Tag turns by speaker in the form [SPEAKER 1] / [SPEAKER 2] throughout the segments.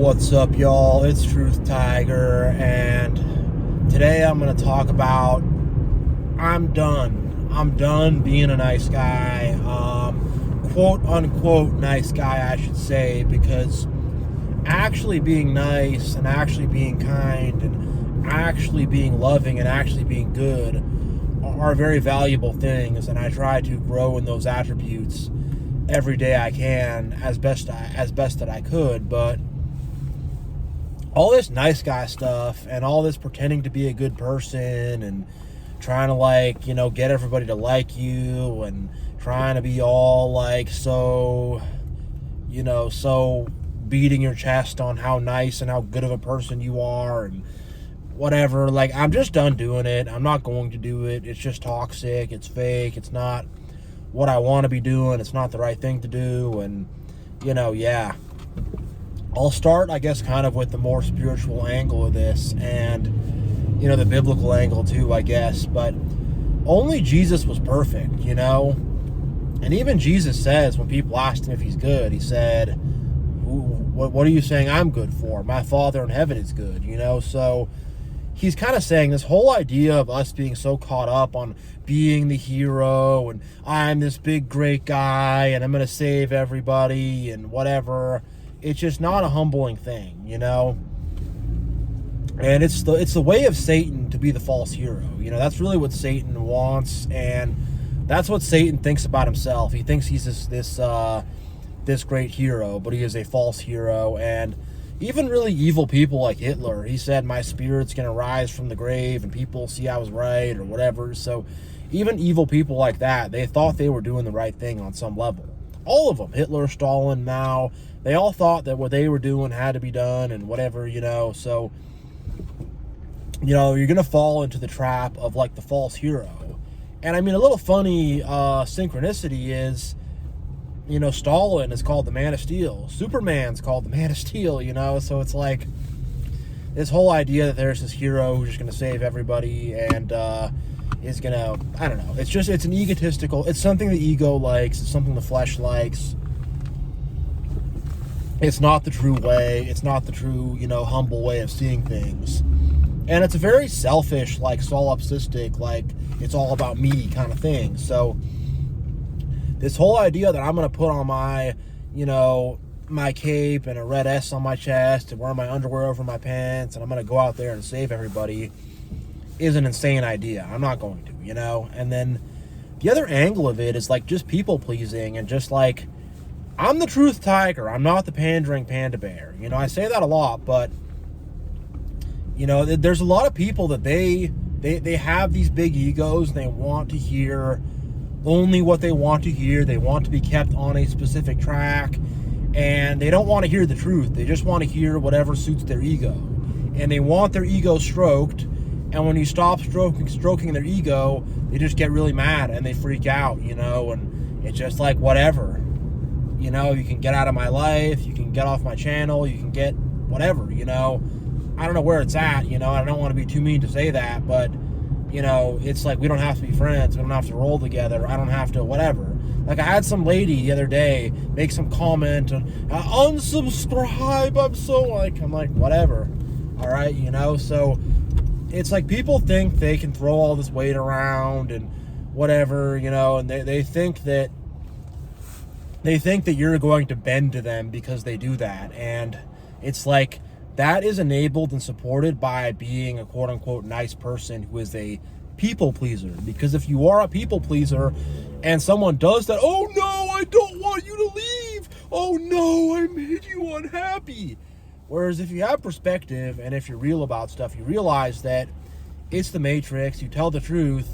[SPEAKER 1] What's up, y'all? It's Truth Tiger, and today I'm going to talk about I'm done. I'm done being a nice guy. Quote unquote nice guy, I should say, because actually being nice and actually being kind and actually being loving and actually being good are very valuable things, and I try to grow in those attributes every day I can as best that I could. But all this nice guy stuff and all this pretending to be a good person and trying to get everybody to like you and trying to be all so beating your chest on how nice and how good of a person you are and whatever. I'm just done doing it. I'm not going to do it. It's just toxic. It's fake. It's not what I want to be doing. It's not the right thing to do. And yeah, I'll start, I guess, kind of with the more spiritual angle of this and, the biblical angle too, I guess. But only Jesus was perfect, And even Jesus says, when people asked him if he's good, he said, what are you saying I'm good for? My Father in heaven is good, So he's kind of saying this whole idea of us being so caught up on being the hero and I'm this big, great guy and I'm going to save everybody and whatever. It's just not a humbling thing, And it's the way of Satan to be the false hero. That's really what Satan wants, and that's what Satan thinks about himself. He thinks he's this great hero, but he is a false hero. And even really evil people like Hitler, he said, my spirit's going to rise from the grave and people see I was right or whatever. So even evil people like that, they thought they were doing the right thing on some level. All of them, Hitler, Stalin, Mao, they all thought that what they were doing had to be done and whatever, So, you're going to fall into the trap of the false hero. And I mean, a little funny synchronicity is, Stalin is called the Man of Steel. Superman's called the Man of Steel, So it's this whole idea that there's this hero who's just going to save everybody and is going to, I don't know. It's an egotistical, it's something the ego likes. It's something the flesh likes. It's not the true way. It's not the true, humble way of seeing things. And it's a very selfish, solipsistic, it's all about me kind of thing. So this whole idea that I'm going to put on my, my cape and a red S on my chest and wear my underwear over my pants and I'm going to go out there and save everybody is an insane idea. I'm not going to, And then the other angle of it is just people pleasing and just I'm the Truth Tiger. I'm not the pandering panda bear. I say that a lot, but there's a lot of people that they have these big egos and they want to hear only what they want to hear. They want to be kept on a specific track and they don't want to hear the truth. They just want to hear whatever suits their ego. And they want their ego stroked. And when you stop stroking their ego, they just get really mad and they freak out, and it's just whatever. You can get out of my life, you can get off my channel, you can get whatever, I don't know where it's at, I don't want to be too mean to say that, but, it's we don't have to be friends, we don't have to roll together, I don't have to whatever. I had some lady the other day make some comment, unsubscribe, I'm whatever, all right, so it's people think they can throw all this weight around and whatever, and they think that you're going to bend to them because they do that. And it's that is enabled and supported by being a quote-unquote nice person who is a people pleaser. Because if you are a people pleaser and someone does that, oh no, I don't want you to leave. Oh no, I made you unhappy. Whereas if you have perspective and if you're real about stuff, you realize that it's the Matrix, you tell the truth,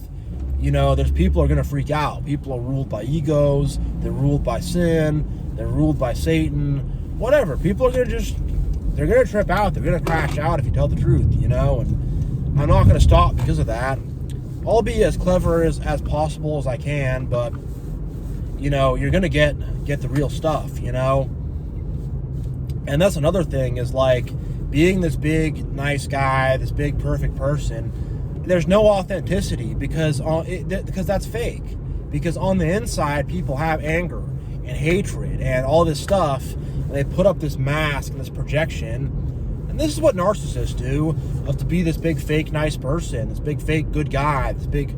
[SPEAKER 1] there's people are going to freak out. People are ruled by egos, they're ruled by sin, they're ruled by Satan, whatever. People are going to they're going to trip out, they're going to crash out if you tell the truth, and I'm not going to stop because of that. I'll be as clever as possible as I can, but, you're going to get the real stuff, And that's another thing is being this big, nice guy, this big, perfect person, there's no authenticity because that's fake. Because on the inside, people have anger and hatred and all this stuff. And they put up this mask and this projection. And this is what narcissists do, of to be this big fake nice person, this big fake good guy, this big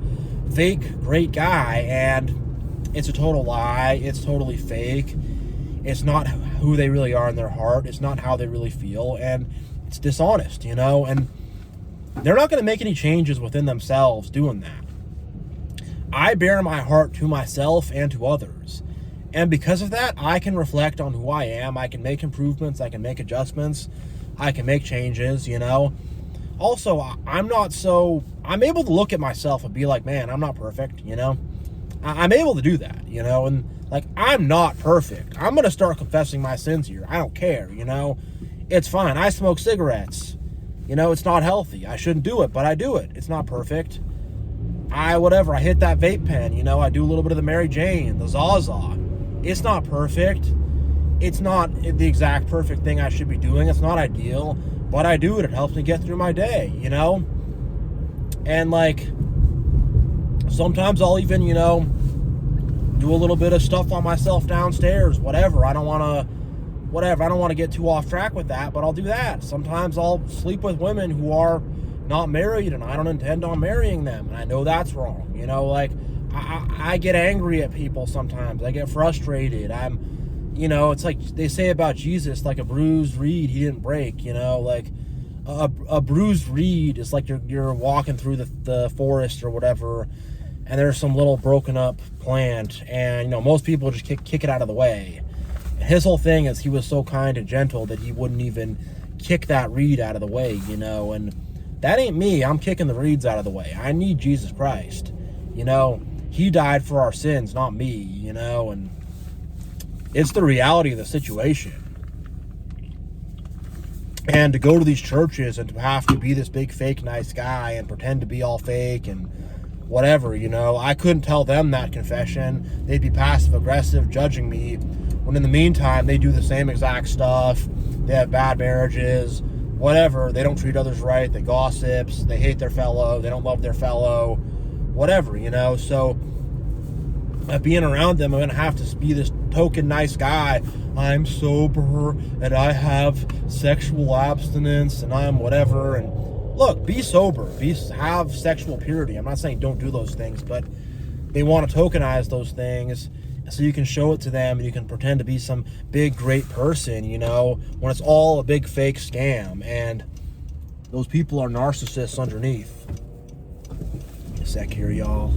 [SPEAKER 1] fake great guy. And it's a total lie. It's totally fake. It's not who they really are in their heart. It's not how they really feel. And it's dishonest, you know? And they're not going to make any changes within themselves doing that. I bear my heart to myself and to others. And because of that, I can reflect on who I am. I can make improvements. I can make adjustments. I can make changes, you know? Also, I'm able to look at myself and be like, man, I'm not perfect, you know? I'm able to do that, you know? And like, I'm not perfect. I'm going to start confessing my sins here. I don't care, you know? It's fine. I smoke cigarettes. You know, it's not healthy. I shouldn't do it, but I do it. It's not perfect. I hit that vape pen, you know, I do a little bit of the Mary Jane, the Zaza. It's not perfect. It's not the exact perfect thing I should be doing. It's not ideal, but I do it. It helps me get through my day, you know? And like, sometimes I'll even, you know, do a little bit of stuff on myself downstairs, whatever. I don't want to get too off track with that, but I'll do that. Sometimes I'll sleep with women who are not married, and I don't intend on marrying them, and I know that's wrong, you know? Like, I get angry at people sometimes. I get frustrated. You know, it's like they say about Jesus, like a bruised reed he didn't break, you know? Like, a bruised reed is like you're walking through the forest or whatever, and there's some little broken up plant, and, you know, most people just kick it out of the way. And his whole thing is he was so kind and gentle that he wouldn't even kick that reed out of the way, you know? And that ain't me. I'm kicking the reeds out of the way. I need Jesus Christ. You know, he died for our sins, not me, you know, and it's the reality of the situation. And to go to these churches and to have to be this big fake nice guy and pretend to be all fake and whatever, you know, I couldn't tell them that confession. They'd be passive aggressive, judging me, when in the meantime, they do the same exact stuff. They have bad marriages, whatever. They don't treat others right. They gossips. They hate their fellow. They don't love their fellow. Whatever, you know. So, being around them, I'm going to have to be this token nice guy. I'm sober, and I have sexual abstinence, and I'm whatever. And look, be sober. Have sexual purity. I'm not saying don't do those things, but they want to tokenize those things so you can show it to them and you can pretend to be some big, great person, you know, when it's all a big fake scam. And those people are narcissists underneath. A sec here, y'all.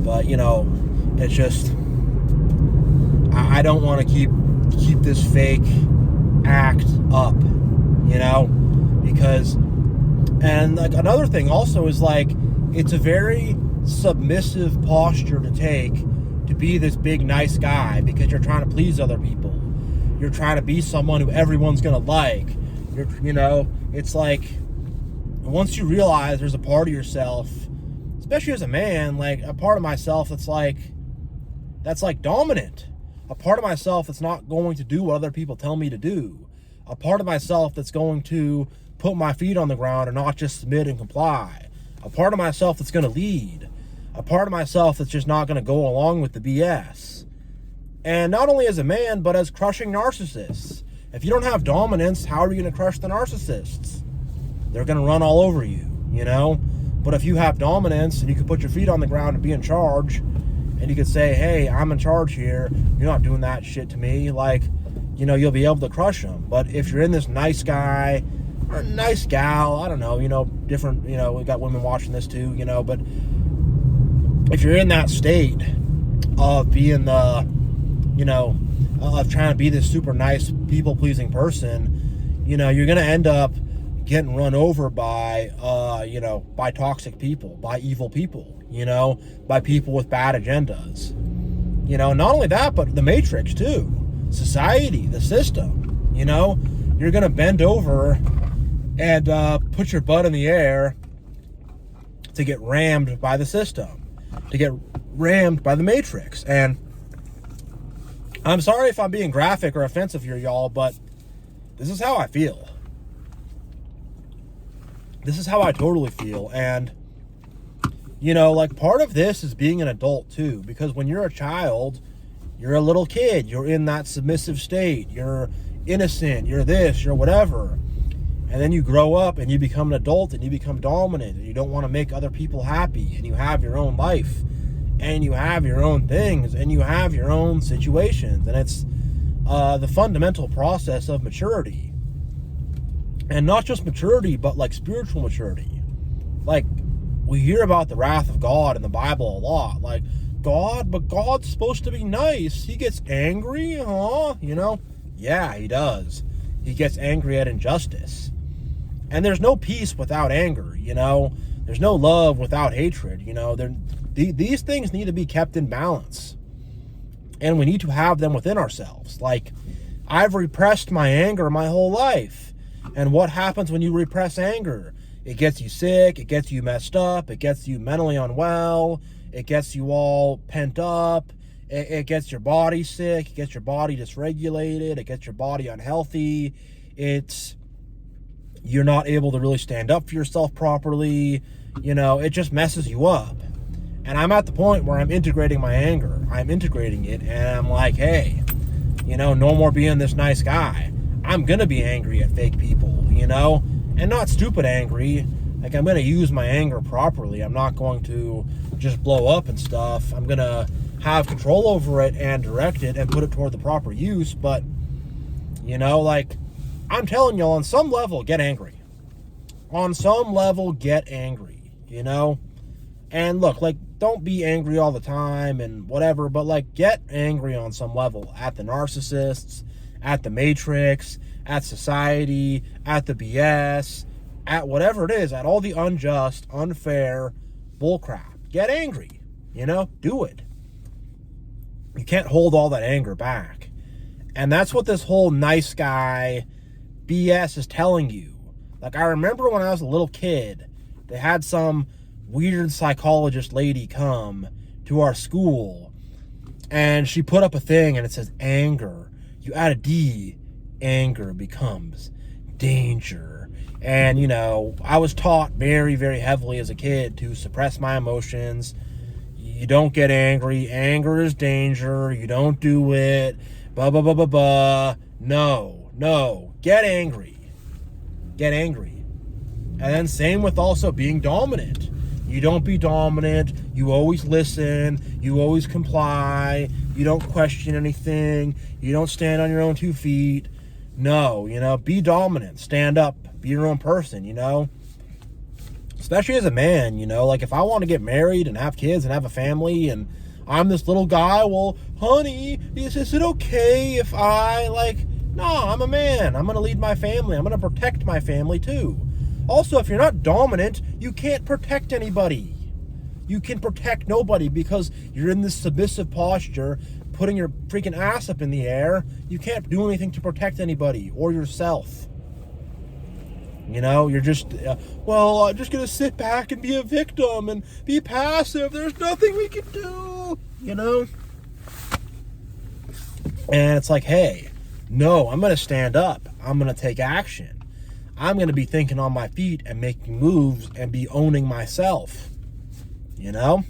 [SPEAKER 1] But, you know, it's just, I don't want to keep this fake act up, you know, because, and like another thing also is like, it's a very submissive posture to take to be this big nice guy because you're trying to please other people. You're trying to be someone who everyone's going to like. You know, it's like once you realize there's a part of yourself, especially as a man, like a part of myself that's like dominant. A part of myself that's not going to do what other people tell me to do. A part of myself that's going to put my feet on the ground and not just submit and comply. A part of myself that's going to lead. A part of myself that's just not going to go along with the BS. And not only as a man, but as crushing narcissists. If you don't have dominance, how are you going to crush the narcissists? They're going to run all over you, you know? But if you have dominance and you can put your feet on the ground and be in charge, and you could say, hey, I'm in charge here, you're not doing that shit to me, like, you know, you'll be able to crush them. But if you're in this nice guy, or nice gal, I don't know, you know, different, you know, we got women watching this too, you know, but if you're in that state of being the, you know, of trying to be this super nice, people-pleasing person, you know, you're going to end up getting run over by, you know, by toxic people, by evil people, you know, by people with bad agendas. You know, not only that, but the Matrix too. Society, the system, you know, you're going to bend over and put your butt in the air to get rammed by the system, to get rammed by the Matrix. And I'm sorry if I'm being graphic or offensive here, y'all, but this is how I feel. This is how I totally feel. And, Like part of this is being an adult too, because when you're a child, you're a little kid, you're in that submissive state, you're innocent, you're this, you're whatever. And then you grow up and you become an adult and you become dominant and you don't want to make other people happy and you have your own life and you have your own things and you have your own situations. And it's the fundamental process of maturity. And not just maturity, but like spiritual maturity. Like, we hear about the wrath of God in the Bible a lot. Like, but God's supposed to be nice. He gets angry, huh? Yeah, he does. He gets angry at injustice. And there's no peace without anger, There's no love without hatred, These things need to be kept in balance. And we need to have them within ourselves. Like, I've repressed my anger my whole life. And what happens when you repress anger? It gets you sick, it gets you messed up, it gets you mentally unwell, it gets you all pent up, it gets your body sick, it gets your body dysregulated, it gets your body unhealthy, you're not able to really stand up for yourself properly, it just messes you up. And I'm at the point where I'm integrating my anger, I'm integrating it, and I'm like, hey, no more being this nice guy. I'm gonna be angry at fake people, and not stupid angry. Like, I'm gonna use my anger properly. I'm not going to just blow up and stuff. I'm gonna have control over it and direct it and put it toward the proper use. But like, I'm telling you, on some level, get angry. On some level, get angry, And look, like, don't be angry all the time and whatever, but like, get angry on some level at the narcissists, at the Matrix, at society, at the BS, at whatever it is, at all the unjust, unfair bullcrap. Get angry, do it. You can't hold all that anger back. And that's what this whole nice guy BS is telling you. Like, I remember when I was a little kid, they had some weird psychologist lady come to our school, and she put up a thing and it says anger. You add a D, anger becomes danger. And, I was taught very, very heavily as a kid to suppress my emotions. You don't get angry. Anger is danger. You don't do it. Blah, blah, blah, blah, blah. No. Get angry. Get angry. And then same with also being dominant. You don't be dominant. You always listen. You always comply. You don't question anything. You don't stand on your own 2 feet. No, be dominant. Stand up. Be your own person, Especially as a man, like, if I want to get married and have kids and have a family and I'm this little guy, well, honey, is it okay if no, I'm a man. I'm going to lead my family. I'm going to protect my family too. Also, if you're not dominant, you can't protect anybody. You can protect nobody because you're in this submissive posture, putting your freaking ass up in the air. You can't do anything to protect anybody or yourself. You're just, I'm just going to sit back and be a victim and be passive. There's nothing we can do, And it's like, hey, no, I'm going to stand up. I'm going to take action. I'm going to be thinking on my feet and making moves and be owning myself, And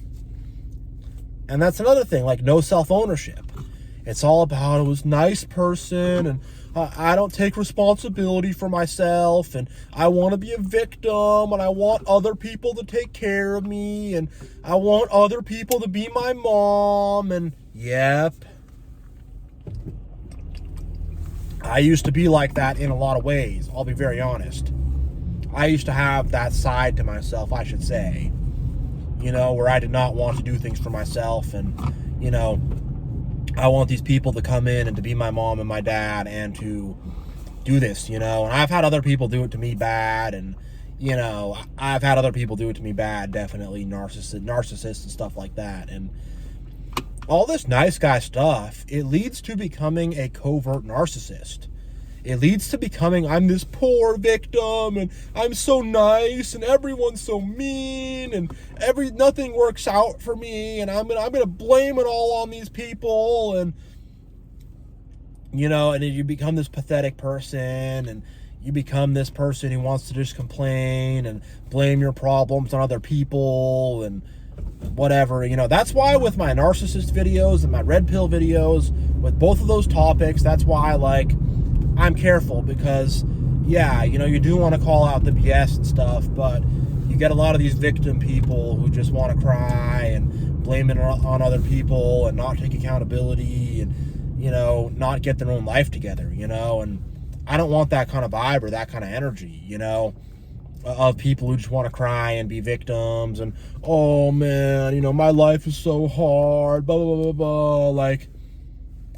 [SPEAKER 1] that's another thing, like, no self-ownership. It's all about, I was a nice person and I don't take responsibility for myself and I want to be a victim and I want other people to take care of me and I want other people to be my mom. And yep, I used to be like that in a lot of ways. I'll be very honest. I used to have that side to myself, I should say, where I did not want to do things for myself. And, I want these people to come in and to be my mom and my dad and to do this, and I've had other people do it to me bad. And, I've had other people do it to me bad, definitely narcissists and stuff like that. And all this nice guy stuff, it leads to becoming a covert narcissist. It leads to becoming, I'm this poor victim and I'm so nice and everyone's so mean and nothing works out for me and I'm gonna blame it all on these people. And and then you become this pathetic person and you become this person who wants to just complain and blame your problems on other people. And whatever, that's why with my narcissist videos and my red pill videos, with both of those topics, that's why I'm careful, because you do want to call out the BS and stuff, but you get a lot of these victim people who just want to cry and blame it on other people and not take accountability and not get their own life together, and I don't want that kind of vibe or that kind of energy, of people who just want to cry and be victims and, oh man, my life is so hard, blah, blah, blah, blah, like,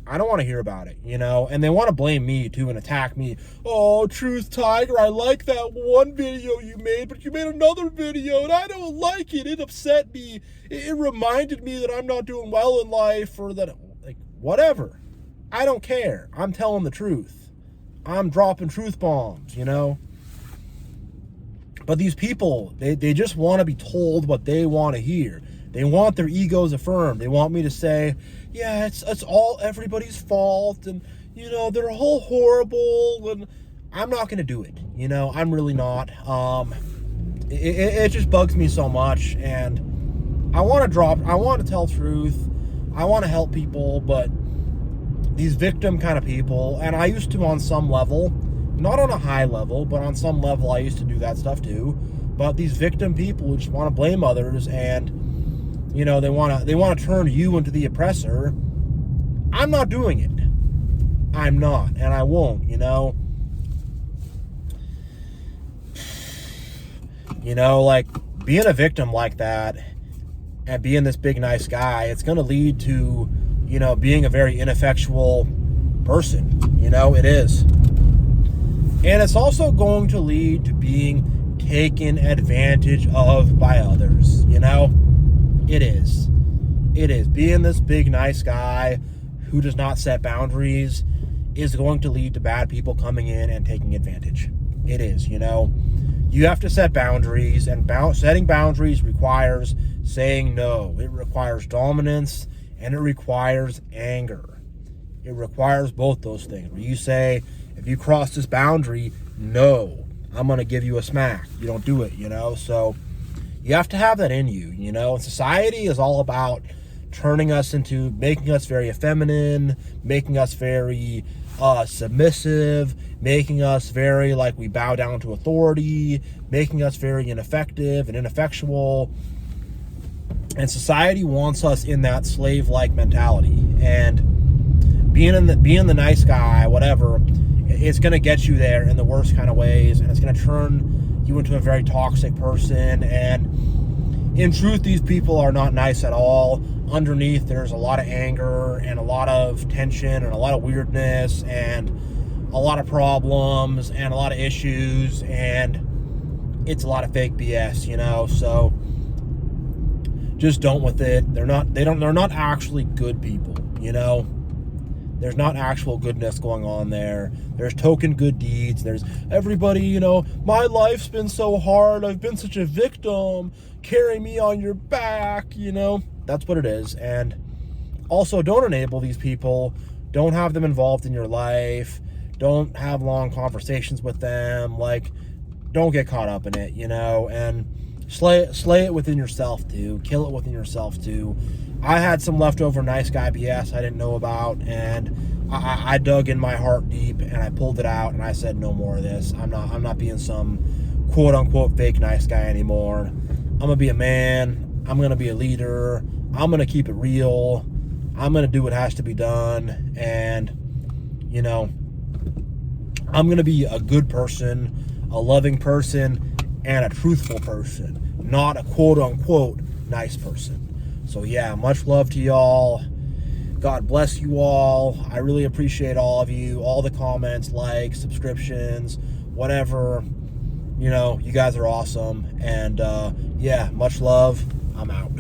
[SPEAKER 1] I don't want to hear about it, and they want to blame me too and attack me. Oh, Truth Tiger, I like that one video you made, but you made another video and I don't like it. It upset me. It reminded me that I'm not doing well in life, or that, like, whatever. I don't care. I'm telling the truth. I'm dropping truth bombs, But these people, they just want to be told what they want to hear. They want their egos affirmed. They want me to say, yeah, it's all everybody's fault, and they're all horrible, and I'm not going to do it. I'm really not. It just bugs me so much, and I want to tell truth. I want to help people, but these victim kind of people, and I used to on some level, not on a high level, but on some level I used to do that stuff too. But these victim people who just want to blame others, and they want to turn you into the oppressor. I'm not doing it. I'm not, and I won't, like, being a victim like that and being this big nice guy, it's going to lead to being a very ineffectual person. It is. And it's also going to lead to being taken advantage of by others, It is. It is. Being this big, nice guy who does not set boundaries is going to lead to bad people coming in and taking advantage. It is, You have to set boundaries, and setting boundaries requires saying no. It requires dominance, and it requires anger. It requires both those things, where you say, if you cross this boundary, no, I'm going to give you a smack. You don't do it, So you have to have that in you, And society is all about making us very effeminate, making us very submissive, making us very like we bow down to authority, making us very ineffective and ineffectual. And society wants us in that slave-like mentality. And being the nice guy, whatever, it's going to get you there in the worst kind of ways, and it's going to turn you into a very toxic person. And in truth, these people are not nice at all. Underneath, there's a lot of anger and a lot of tension and a lot of weirdness and a lot of problems and a lot of issues, and it's a lot of fake BS, So just don't with it. They're not actually good people, There's not actual goodness going on there. There's token good deeds. There's everybody, my life's been so hard. I've been such a victim. Carry me on your back, That's what it is. And also, don't enable these people. Don't have them involved in your life. Don't have long conversations with them. Like, don't get caught up in it, And slay it within yourself too. Kill it within yourself too. I had some leftover nice guy BS I didn't know about, and I dug in my heart deep and I pulled it out and I said, no more of this. I'm not being some quote unquote fake nice guy anymore. I'm gonna be a man. I'm gonna be a leader. I'm gonna keep it real. I'm gonna do what has to be done, and I'm gonna be a good person, a loving person, and a truthful person, not a quote unquote nice person. So yeah, much love to y'all. God bless you all. I really appreciate all of you, all the comments, likes, subscriptions, whatever. You guys are awesome. And yeah, much love. I'm out.